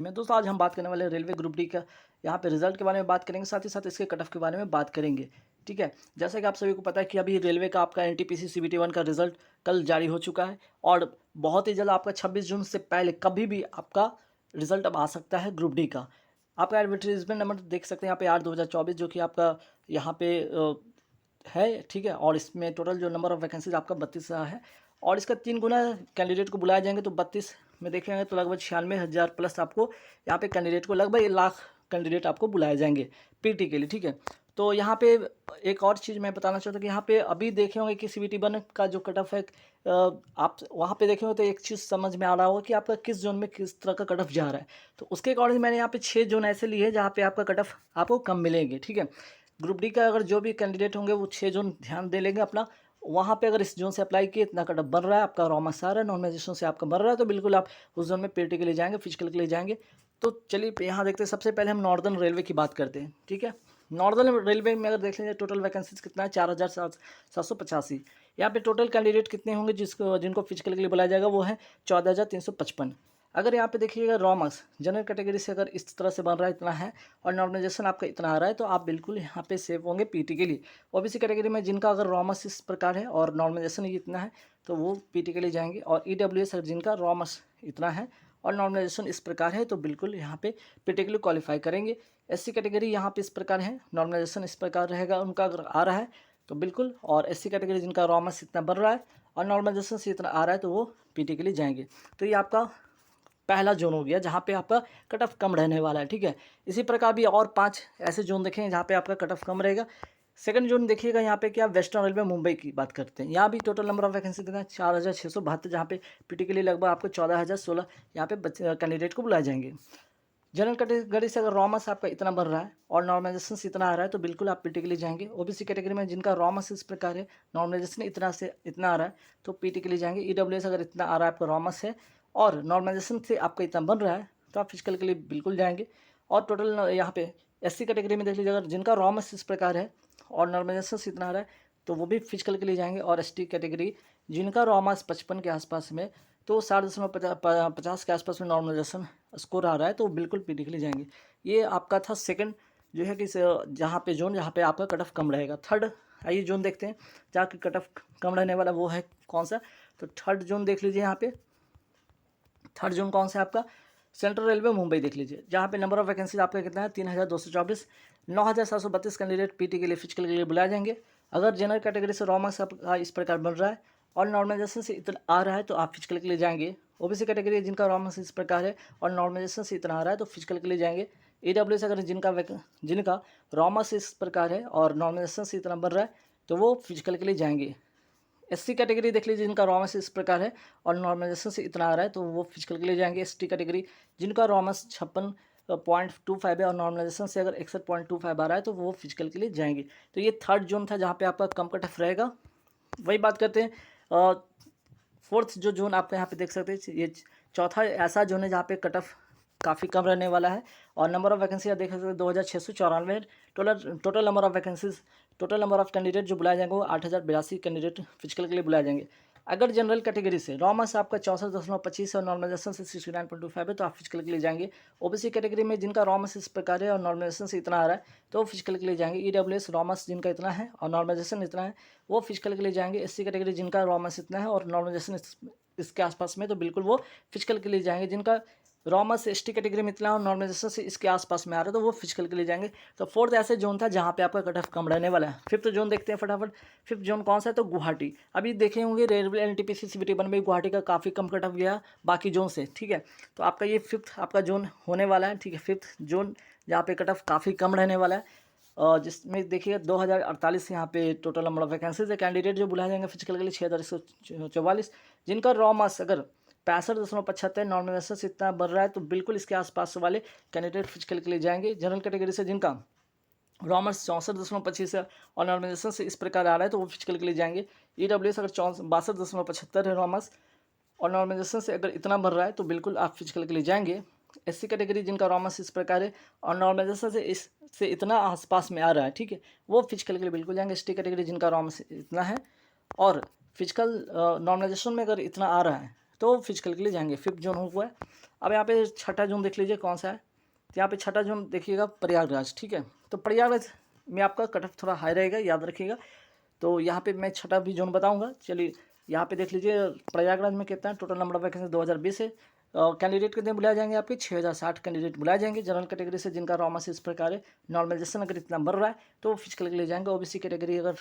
मैं दोस्तों आज हम बात करने वाले हैं रेलवे ग्रुप डी का। यहाँ पे रिजल्ट के बारे में बात करेंगे, साथ ही साथ इसके कट ऑफ के बारे में बात करेंगे। ठीक है, जैसा कि आप सभी को पता है कि अभी रेलवे का आपका एनटीपीसी सीबीटी 1 का रिजल्ट कल जारी हो चुका है और बहुत ही जल्द आपका 26 जून से पहले कभी भी आपका रिजल्ट अब आ सकता है ग्रुप डी का। आपका एडवर्टीजमेंट नंबर देख सकते हैं यहाँ पे 8/2024 जो कि आपका यहाँ पे है। ठीक है, और इसमें टोटल जो नंबर ऑफ़ वैकेंसीज आपका 32 है और इसका 3 गुना कैंडिडेट को बुलाए जाएंगे। तो 32 में देखेंगे तो लगभग 96,000 प्लस आपको यहाँ पे कैंडिडेट को लगभग 1 लाख कैंडिडेट आपको बुलाए जाएंगे पीटी के लिए। ठीक है, तो यहाँ पे एक और चीज़ मैं बताना चाहता हूँ कि यहाँ पे अभी देखे होंगे कि सीबीटी 1 का जो कट ऑफ है, आप वहाँ पे देखे हो तो एक चीज़ समझ में आ रहा होगा कि आपका किस जोन में किस तरह का कट ऑफ जा रहा है। तो उसके अकॉर्डिंग मैंने यहाँ पे 6 जोन ऐसे लिए हैं जहाँ पे आपका कट ऑफ आपको कम मिलेंगे। ठीक है, ग्रुप डी का अगर जो भी कैंडिडेट होंगे वो 6 जोन ध्यान दे लेंगे अपना। वहाँ पे अगर इस जोन से अप्लाई किए इतना कटअप बन रहा है, आपका रॉ मार्क्स आ रहा है, नॉर्मलाइजेशन से आपका बन रहा है, तो बिल्कुल आप उस जोन में पीटी के लिए जाएंगे, फिजिकल के लिए जाएंगे। तो चलिए यहाँ देखते हैं, सबसे पहले हम नॉर्दर्न रेलवे की बात करते हैं। ठीक है, नॉर्दर्न रेलवे में अगर देख लीजिए टोटल वैकेंसीज कितना है, 4,785। यहाँ पे टोटल कैंडिडेट कितने होंगे जिनको फिजिकल के लिए बुलाया जाएगा, वो है 14,355। अगर यहाँ पे देखिएगा रॉ मार्क्स जनरल कैटेगरी से अगर इस तरह से बन रहा है, इतना है, और नॉर्मलाइजेशन आपका इतना आ रहा है, तो आप बिल्कुल यहाँ पे सेफ होंगे पीटी के लिए। ओबीसी कैटेगरी में जिनका अगर रॉ मार्क्स इस प्रकार है और नॉर्मलाइजेशन ये इतना है, तो वो पीटी के लिए जाएंगे। और ईडब्ल्यूएस अगर जिनका रॉ मार्क्स इतना है और नॉर्मलाइजेशन इस प्रकार है, तो बिल्कुल यहाँ पे पीटी के लिए क्वालिफाई करेंगे। एससी कैटेगरी यहाँ पे इस प्रकार है, नॉर्मलाइजेशन इस प्रकार रहेगा उनका अगर आ रहा है तो बिल्कुल, और एससी कैटेगरी जिनका रॉ मार्क्स इतना बढ़ रहा है और नॉर्मलाइजेशन से इतना आ रहा है, तो वो पीटी के लिए जाएंगे। तो ये आपका पहला जोन हो गया जहाँ पे आपका कट ऑफ कम रहने वाला है। ठीक है, इसी प्रकार भी और 5 ऐसे जोन देखेंगे जहाँ पे आपका कट ऑफ कम रहेगा। सेकंड जोन देखिएगा, यहाँ पे क्या वेस्टर्न रेलवे मुंबई की बात करते हैं। यहाँ भी टोटल नंबर ऑफ वैकेंसी कितना है, 4,672, जहाँ पे पीटी के लिए लगभग आपको 14,016 यहाँ पे कैंडिडेट को बुलाए जाएंगे। जनरल कैटेगरी से अगर रॉमस आपका इतना बढ़ रहा है और नॉर्मलाइजेशन से इतना आ रहा है, तो बिल्कुल आप पीटी के लिए जाएंगे। ओबीसी कैटेगरी में जिनका रॉमस इस प्रकार है, नॉर्मलाइजेशन इतना से इतना आ रहा है, तो पीटी के लिए जाएंगे। ईडब्ल्यूएस अगर इतना आ रहा है आपका रॉमस है और नॉर्मलाइजेशन से आपका इतना बन रहा है, तो आप फिजिकल के लिए बिल्कुल जाएंगे। और टोटल यहाँ पे एससी कैटेगरी में देख लीजिए, अगर जिनका रॉमस इस प्रकार है और नॉर्मलाइजेशन से इतना आ रहा है, तो वो भी फिजिकल के लिए जाएंगे। और एसटी कैटेगरी जिनका रॉमस 55 के आसपास में, तो 7.50 के आसपास में नॉर्मलाइजेशन स्कोर आ रहा है, तो बिल्कुल पीटी के लिए जाएंगे। ये आपका था सेकंड जो है कि जहाँ पे जोन जहाँ पे आपका कट ऑफ कम रहेगा। थर्ड आइए जोन देखते हैं जहाँ की कट ऑफ कम रहने वाला, वो है कौन सा। तो थर्ड जोन देख लीजिए, यहाँ पे थर्ड जोन कौन सा है आपका, सेंट्रल रेलवे मुंबई देख लीजिए, जहाँ पे नंबर ऑफ वैकेंसीज आपका कितना है, 3,224। 9,732 कैंडिडेट पीटी के लिए फिजिकल के लिए बुलाए जाएंगे। अगर जनरल कैटेगरी से रॉ मार्क्स आपका इस प्रकार बन रहा है और नॉर्मलाइजेशन से इतना आ रहा है, तो आप फिजिकल के लिए जाएंगे। ओबीसी कैटेगरी जिनका रॉ मार्क्स इस प्रकार है और नॉर्मलाइजेशन से इतना आ रहा है, तो फिजिकल के लिए जाएंगे। ईडब्ल्यूएस अगर जिनका रॉ मार्क्स इस प्रकार है और नॉर्मलाइजेशन से इतना बढ़ रहा है, तो वो फिजिकल के लिए जाएंगे। एससी कैटेगरी देख लीजिए, जिनका रॉमस इस प्रकार है और नॉर्मलाइजेशन से इतना आ रहा है, तो वो फिजिकल के लिए जाएंगे। एसटी कैटेगरी जिनका रॉमस 56.25 है और नॉर्मलाइजेशन से अगर 61.25 आ रहा है, तो वो फिजिकल के लिए जाएंगे। तो ये थर्ड जोन था जहाँ पे आपका कम कट ऑफ रहेगा। वही बात करते हैं फोर्थ जो जोन आपको यहाँ पे देख सकते हैं, ये चौथा ऐसा जोन है जहाँ पे कट ऑफ काफ़ी कम रहने वाला है और नंबर ऑफ वैकेंसी देख सकते हैं 2,694। Total number of vacancies, total number of candidate जो बुलाए जाएंगे वो 8,082 कैंडिडेट फिजिकल के लिए बुलाए जाएंगे। अगर जनरल कैटेगरी से रॉमस आपका 64.25 और नॉर्मलाइजेशन से 69.25 है, तो आप फिजिकल के लिए जाएंगे। ओबीसी कैटेगरी में जिनका रॉमस इस प्रकार है और नॉर्मलाइजेशन से इतना आ रहा है, तो वो फिजिकल के लिए जाएंगे। ईडब्ल्यूएस रॉमस जिनका इतना है और नॉर्मलाइजेशन इतना है, वो फिजिकल के लिए जाएंगे। एससी कैटेगरी जिनका रॉमस इतना है और नॉर्मलाइजेशन इसके आसपास में, तो बिल्कुल वो फिजिकल के लिए जाएंगे। जिनका रॉमस एसटी कैटेगरी में इतना और नॉर्मलाइजेशन से इसके आसपास में आ रहा है, तो वो फिजिकल के लिए जाएंगे। तो फोर्थ ऐसे जोन था जहाँ पे आपका कट ऑफ कम रहने वाला है। फिफ्थ जोन देखते हैं फटाफट। फिफ्थ जोन कौन सा है, तो गुवाहाटी। अभी देखे होंगे रेलवे एनटीपीसी सीबीटी 1 में गुवाहाटी का काफ़ी कम कट ऑफ गया बाकी जोन से। ठीक है, तो आपका ये फिफ्थ आपका जोन होने वाला है। ठीक है, फिफ्थ जोन जहाँ पे कट ऑफ काफ़ी कम रहने वाला है, जिसमें देखिए 2,048 यहाँ पे टोटल नंबर ऑफ वैकेंसीज है। कैंडिडेट जो बुलाए जाएंगे फिजिकल के लिए 6,144। जिनका रॉ मार्क्स अगर 65.75 नॉर्मलाइजेशन से इतना बढ़ रहा है, तो बिल्कुल इसके आसपास वाले कैंडिडेट फिजिकल के लिए जाएंगे। जनरल कैटेगरी से जिनका रॉ मार्क्स 64.25 है और नॉर्मलाइजेशन से इस प्रकार आ रहा है, तो वो फिजिकल के लिए जाएंगे। ईडब्ल्यूएस अगर 62.75 है रॉ मार्क्स और नॉर्मलाइजेशन से अगर इतना बढ़ रहा है, तो बिल्कुल आप फिजिकल के लिए जाएंगे। एससी कैटेगरी जिनका रॉ मार्क्स इस प्रकार है और नॉर्मलाइजेशन से इससे इतना आसपास में आ रहा है, ठीक है, वो फिजिकल के लिए बिल्कुल जाएंगे। एसटी कैटेगरी जिनका रॉ मार्क्स इतना है और फिजिकल नॉर्मलाइजेशन में अगर इतना आ रहा है, तो फिजिकल के लिए जाएंगे। 5th जोन हुआ है। अब यहाँ पे छठा जोन देख लीजिए कौन सा है। तो यहाँ पे छठा जोन देखिएगा प्रयागराज, ठीक है। तो प्रयागराज में आपका कट ऑफ थोड़ा हाई रहेगा, याद रखिएगा। तो यहाँ पे मैं छठा भी जोन बताऊँगा। चलिए यहाँ पे देख लीजिए प्रयागराज में कितना है, टोटल नंबर ऑफ वैकेंसी 2020 है। कैंडिडेट कितने बुलाए जाएंगे, आपके 6060 कैंडिडेट बुलाए जाएंगे। जनरल कैटेगरी से जिनका रॉ मास इस प्रकार है, नॉर्मलाइजेशन अगर इतना बढ़ रहा है तो फिजिकल के लिए जाएंगे। ओबीसी कैटेगरी अगर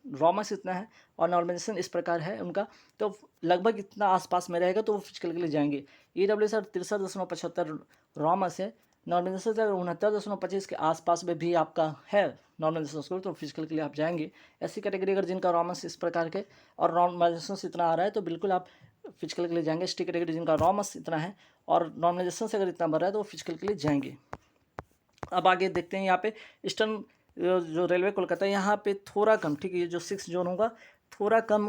रॉ मास इतना है और नॉर्मलाइजेशन इस प्रकार है उनका, तो लगभग इतना आसपास में रहेगा तो वो फिजिकल के लिए जाएंगे। ईडब्ल्यू सर 63.75 रॉ मास है, नॉर्मलाइजेशन अगर 69.25 के आसपास में भी आपका है नॉर्मलाइजेशन स्कोर, तो फिजिकल के लिए आप जाएंगे। ऐसी कैटेगरी अगर जिनका रॉ मास इस प्रकार के और नॉर्मलाइजेशन से इतना आ रहा है तो बिल्कुल आप फिजिकल के लिए जाएंगे। एसटी कैटेगरी जिनका रॉ मास इतना है और नॉर्मलाइजेशन से अगर इतना बढ़ रहा है तो वो फिजिकल के लिए जाएंगे। अब आगे देखते हैं यहाँ पे ईस्टर्न जो रेलवे कोलकाता, यहाँ पे थोड़ा कम, ठीक है, ये जो 6 जोन होगा थोड़ा कम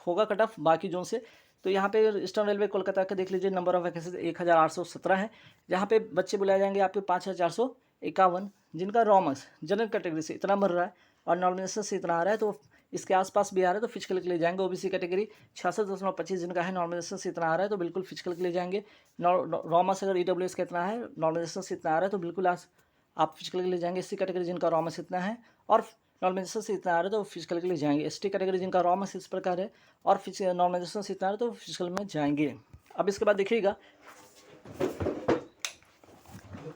होगा कट ऑफ बाकी जोन से। तो यहाँ पे ईस्टर्न रेलवे कोलकाता का देख लीजिए नंबर ऑफ वैकेंसी 1817 है, जहाँ पे बच्चे बुलाए जाएंगे आपके 5451, जिनका रॉ मास जनरल कैटेगरी से इतना बढ़ रहा है और नॉर्मलाइजेशन से इतना आ रहा है तो इसके आसपास भी आ रहा है तो फिजिकल के लिए जाएंगे। ओबीसी कैटेगरी 66.25 जिनका है, नॉर्मलाइजेशन से इतना आ रहा है तो बिल्कुल फिजिकल के लिए जाएंगे। रॉ मास अगर ईडब्ल्यूएस का इतना है, नॉर्मलाइजेशन से इतना आ रहा है तो बिल्कुल आप फिजिकल के लिए जाएंगे। एससी कैटेगरी जिनका रॉ मास इतना है और नॉर्मलाइजेशन से इतना आ रहा है तो फिजिकल के लिए जाएंगे। एसटी कैटेगरी जिनका रॉ मास इस प्रकार है और नॉर्मलाइजेशन से इतना आ रहा है तो फिजिकल में जाएंगे। अब इसके बाद देखिएगा,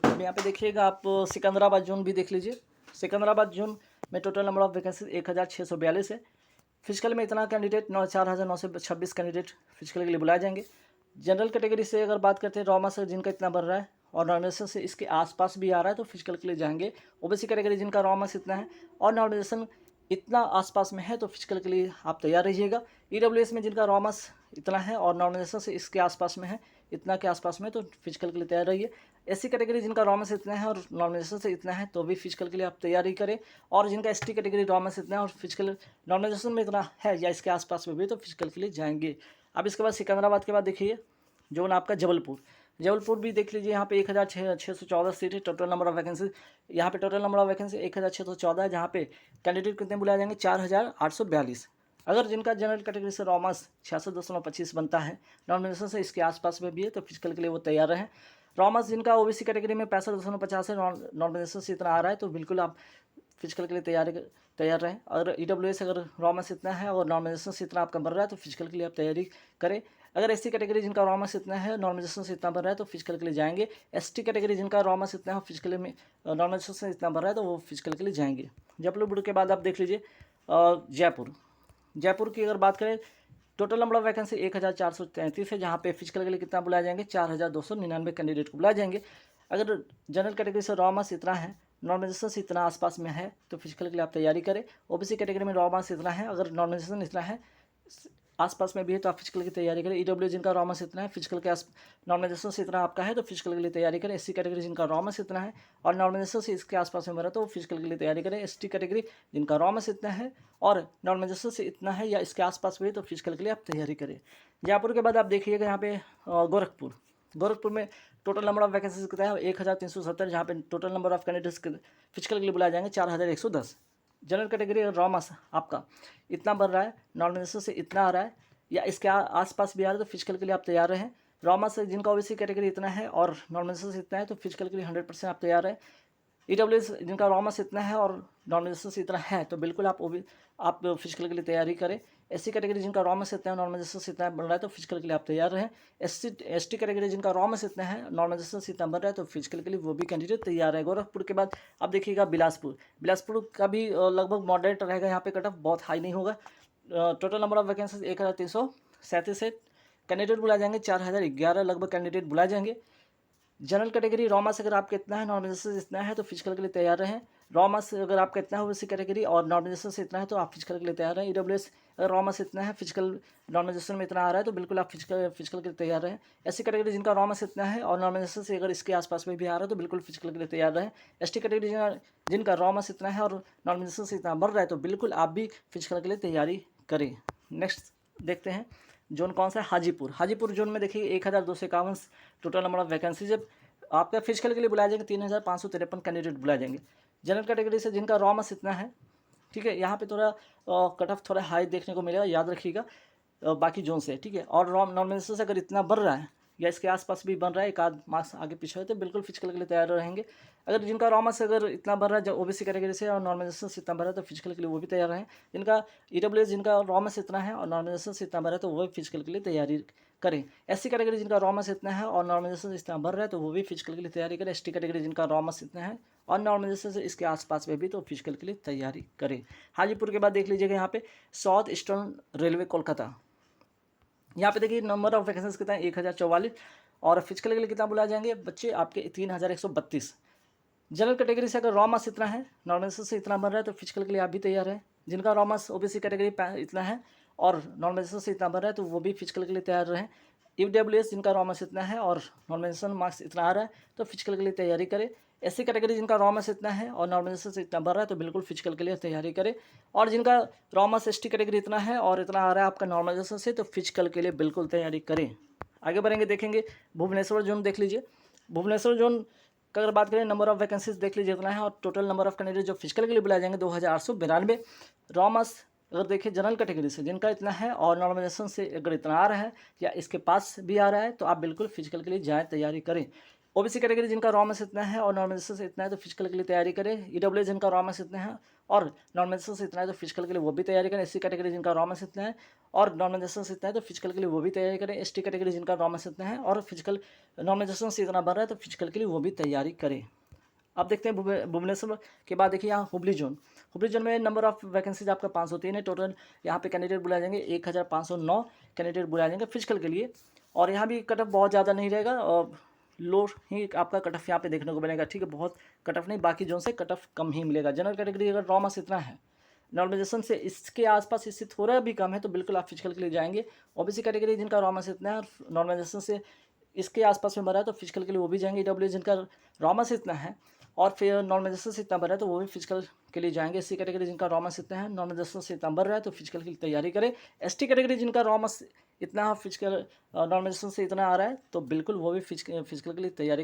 अब यहाँ पे देखिएगा आप सिकंदराबाद जोन भी देख लीजिए। सिकंदराबाद जोन में टोटल नंबर ऑफ वैकेंसी 1642 है। फिजिकल में इतना कैंडिडेट 4926 कैंडिडेट फिजिकल के लिए बुलाए जाएंगे। जनरल कैटेगरी से अगर बात करते हैं, रॉ मास जिनका इतना बढ़ रहा है और नॉर्मलाइजेशन से इसके आसपास भी आ रहा है तो फिजिकल के लिए जाएंगे। ओबीसी कैटेगरी जिनका रॉ मास इतना है और नॉर्मलाइजेशन इतना आसपास में है तो फिजिकल के लिए आप तैयार रहिएगा। ईडब्ल्यूएस में जिनका रॉ मास इतना है और नॉर्मलाइजेशन से इसके आसपास में है, इतना के आसपास में, तो फिजिकल के लिए तैयार रहिए। एससी कैटेगरी जिनका रॉ मास इतना है और नॉर्मलाइजेशन से इतना है तो भी फिजिकल के लिए आप तैयारी करें। और जिनका एसटी कैटेगरी रॉ मास इतना है और फिजिकल नॉर्मलाइजेशन में इतना है या इसके आसपास में भी तो फिजिकल के लिए जाएंगे। अब इसके बाद सिकंदराबाद के बाद देखिए जोन आपका जबलपुर। जबलपुर भी देख लीजिए, यहाँ पे 1614 सीट है। टोटल नंबर ऑफ वैकेंसी, यहाँ पे टोटल नंबर ऑफ वैकेंसी 1614 है, जहाँ पे कैंडिडेट कितने बुलाए जाएंगे 4842। अगर जिनका जनरल कैटेगरी से रॉ मास 66.25 बनता है, नॉर्मलाइजेशन से इसके आसपास में भी है तो फिजिकल के लिए वो तैयार रहें। रॉ मास जिनका ओबीसी कैटेगरी में 65.50 है, नॉर्मलाइजेशन से इतना आ रहा है तो बिल्कुल आप फिजिकल के लिए तैयार रहें। अगर ईडब्ल्यूएस अगर रॉ मास इतना है और नॉर्मलाइजेशन से इतना आपका बढ़ रहा है तो फिजिकल के लिए आप तैयारी करें। अगर एससी कैटेगरी जिनका रॉ मास इतना है, नॉर्मलाइजेशन से इतना बढ़ रहा है तो फिजिकल के लिए जाएंगे। एसटी कैटेगरी जिनका रॉ मास इतना है, फिजिकल में नॉर्मलाइजेशन से इतना बढ़ रहा है तो वो फिजिकल के लिए जाएंगे। जबलपुर के बाद आप देख लीजिए जयपुर। जयपुर की अगर बात करें, टोटल नंबर ऑफ वैकेंसी 1433 है, जहाँ पे फिजिकल के लिए कितना बुलाया जाएंगे 4299 कैंडिडेट को बुलाए जाएंगे। अगर जनरल कैटेगरी से रॉ मास इतना है, नॉर्मलाइजेशन से इतना आसपास में है तो फिजिकल के लिए आप तैयारी करें। ओबीसी कैटेगरी में रॉ मास इतना है, अगर नॉर्मलाइजेशन इतना है आसपास में भी है तो आप फिजिकल की तैयारी करें। ईडब्ल्यू जिनका रॉ मास इतना है, फिजिकल के नॉर्मलाइजेशन से इतना आपका है तो फिजिकल के लिए तैयारी करें। एससी कैटेगरी जिनका रॉ मास इतना है और नॉर्मलाइजेशन से इसके आसपास में भरा तो फिजिकल के लिए तैयारी करें। एसटी कैटेगरी जिनका रॉ मास इतना है और नॉर्मलाइजेशन से इतना है या इसके आसपास में तो फिजिकल के लिए आप तैयारी करें। जयपुर के बाद आप देखिएगा यहाँ पे गोरखपुर। गोरखपुर में टोटल नंबर ऑफ वैकेंसीज कितना है 1370, जहाँ पे total number of candidates physical के लिए बुलाए जाएंगे 4110। जनरल कैटेगरी रॉ मास आपका इतना बढ़ रहा है, नॉर्मलाइजेशन से इतना आ रहा है या इसके आसपास भी आ रहा है तो फिजिकल के लिए आप तैयार रहें। रॉ मास जिनका ओबीसी कैटेगरी इतना है और नॉर्मलाइजेशन से इतना है तो फिजिकल के लिए 100% आप तैयार रहें। ईडब्ल्यूएस जिनका रॉ मास इतना है और नॉर्मलाइजेशन से इतना है तो बिल्कुल आप फिजिकल के लिए तैयारी करें। एससी कैटेगरी जिनका रॉ मास इतना है, नॉर्मलाइजेशन से इतना बन रहा है तो फिजिकल के लिए आप तैयार रहें। एसटी कैटेगरी जिनका रॉ मास इतना है, नॉर्मलाइजेशन से इतना बन रहा है तो फिजिकल के लिए वो भी कैंडिडेट तैयार है। गोरखपुर के बाद आप देखिएगा बिलासपुर। बिलासपुर का भी लगभग मॉडरेट रहेगा, यहाँ पे कट ऑफ बहुत हाई नहीं होगा। टोटल नंबर ऑफ वैकेंसीज 1337 है, कैंडिडेट बुलाए जाएंगे 4011 लगभग कैंडिडेट बुलाए जाएंगे। जनरल कैटेगरी रॉ मास अगर आपका इतना है, नॉर्मलाइजेशन इतना है तो फिजिकल के लिए तैयार रहें। रॉ मास अगर आपका इतना है ओबीसी कैटेगरी और नॉर्मलाइजेशन से इतना है तो आप फिजिकल के लिए तैयार रहें। ईडब्ल्यूएस अगर रॉ मास इतना है, फिजिकल नॉर्मलाइजेशन में इतना आ रहा है तो बिल्कुल आप फिजिकल के लिए तैयार रहें। एससी कैटेगरी जिनका रॉ मास इतना है और नॉर्मलाइजेशन से अगर इसके आसपास में भी आ रहा है तो बिल्कुल फिजिकल के लिए तैयार रहें। एसटी कैटेगरी जिनका रॉ मास इतना है और नॉर्मलाइजेशन से इतना बढ़ रहा है तो बिल्कुल आप भी फिजिकल के लिए तैयारी करें। नेक्स्ट देखते हैं जोन कौन सा है, हाजीपुर। हाजीपुर जोन में देखिए 1251 टोटल नंबर ऑफ वैकेंसी। जब आपका फिजिकल के लिए बुलाए जाएंगे 3553 कैंडिडेट बुलाए जाएंगे। जनरल कैटेगरी से जिनका रॉ मास इतना है, ठीक है, यहाँ पे थोड़ा कट ऑफ थोड़ा हाई देखने को मिलेगा, याद रखिएगा। बाकी जोन से, ठीक है। और नॉर्मलाइजेशन से अगर इतना बढ़ रहा है या इसके आसपास भी बन रहा है, एक आध मार्क्स आगे पीछे है, तो बिल्कुल फिजिकल के लिए तैयार रहेंगे। अगर जिनका रॉ मार्क्स अगर इतना बढ़ रहा है जो ओबीसी कैटेगरी से और नॉर्मलाइजेशन से इतना बढ़ रहा है तो फिजिकल के लिए वो भी तैयार रहें। जिनका ईडब्ल्यूएस जिनका रॉ मार्क्स इतना है और नॉर्मलाइजेशन से इतना बढ़ रहा है तो वो भी फिजिकल के लिए तैयारी करें। एससी कैटेगरी जिनका रॉ मार्क्स इतना है और नॉर्मलाइजेशन से इतना बढ़ रहा है तो वो भी फिजिकल के लिए तैयारी करें। एसटी कैटेगरी जिनका रॉ मार्क्स इतना है और नॉर्मलाइजेशन से इसके आसपास में भी तो फिजिकल के लिए तैयारी करें। हाजीपुर के बाद देख लीजिएगा यहाँ पे साउथ ईस्टर्न रेलवे कोलकाता, यहाँ पे देखिए नंबर ऑफ वैकेंसीज कितना है 1044 और फिजिकल के लिए कितना बुलाए जाएंगे बच्चे आपके 3132। जनरल कैटेगरी से अगर रॉ मार्क्स इतना है, नॉर्मलाइजेशन से इतना बन रहा है तो फिजिकल के लिए आप भी तैयार है। जिनका रॉ मार्क्स ओबीसी कैटेगरी इतना है और नॉर्मलाइजेशन से इतना बन रहा है तो वो भी फिजिकल के लिए तैयार रहें। ईडब्ल्यूएस जिनका रॉ मार्क्स इतना है और नॉर्मलाइजेशन मार्क्स इतना आ रहा है तो फिजिकल के लिए तैयारी करें। एससी कैटेगरी जिनका रॉ मार्क्स इतना है और नॉर्मलाइजेशन से इतना बढ़ रहा है तो बिल्कुल फिजिकल के लिए तैयारी करें। और जिनका रॉ मार्क्स एसटी कैटेगरी इतना है और इतना आ रहा है आपका नॉर्मलाइजेशन से तो फिजिकल के लिए बिल्कुल तैयारी करें। आगे बढ़ेंगे, देखेंगे भुवनेश्वर जोन देख लीजिए। भुवनेश्वर जोन का अगर बात करें नंबर ऑफ वैकेंसीज देख लीजिए इतना है और टोटल नंबर ऑफ कैंडिडेट जो फिजिकल के लिए बुलाए जाएंगे 2892। रॉ मार्क्स अगर देखिए जनरल कैटेगरी से जिनका इतना है और नॉर्मलाइजेशन से अगर इतना आ रहा है या इसके पास भी आ रहा है तो आप बिल्कुल फिजिकल के लिए जाएँ, तैयारी करें। ओबीसी कैटेगरी जिनका रॉ मार्क्स इतना है और नॉर्मलाइजेशन से इतना है तो फिजिकल के लिए तैयारी करें। ईडब्ल्यूएस जिनका रॉ मार्क्स इतना है और नॉर्मलाइजेशन से इतना है तो फिजिकल के लिए वो भी तैयारी करें। एससी कैटेगरी जिनका रॉ मार्क्स इतना है और नॉर्मलाइजेशन से इतना है तो फिजिकल के लिए वो भी तैयारी करें। एसटी कैटेगरी जिनका रॉ मार्क्स इतना है और फिजिकल नॉर्मलाइजेशन से इतना बढ़ रहा है तो फिजिकल के लिए वो भी तैयारी करें। अब देखते हैं भुवनेश्वर के बाद देखिए यहाँ हुबली जोन। हुबली जोन में नंबर ऑफ वैकेंसीज आपका 503 है टोटल। यहाँ पे कैंडिडेट बुलाए जाएंगे 1509 कैंडिडेट बुलाए जाएंगे फिजिकल के लिए। और यहाँ भी कट ऑफ बहुत ज़्यादा नहीं रहेगा और लो ही आपका कट ऑफ यहाँ पे देखने को मिलेगा, ठीक है। बहुत कट ऑफ नहीं, बाकी जोन से कट ऑफ कम ही मिलेगा। जनरल कैटेगरी अगर रॉ मार्क्स इतना है, नॉर्मलाइजेशन से इसके आसपास इससे थोड़ा भी कम है तो बिल्कुल आप फिजिकल के लिए जाएंगे। ओबीसी कैटेगरी जिनका रॉ मार्क्स इतना है और नॉर्मलाइजेशन से इसके आसपास में भरा है तो फिजिकल के लिए वो भी जाएंगे। ईडब्ल्यू जिनका रॉ मार्क्स इतना है और फिर नॉर्मलाइजेशन से इतना बढ़ रहा है तो वो भी फिजिकल के लिए जाएंगे। एससी कैटेगरी जिनका रॉ मार्क्स इतना है, नॉर्मलाइजेशन से इतना बढ़ रहा है तो फिजिकल की तैयारी करें। एसटी कैटेगरी जिनका रॉ मार्क्स इतना फिजिकल नॉर्मलाइजेशन से इतना आ रहा है तो बिल्कुल वो भी फिजिकल के लिए तैयारी करें।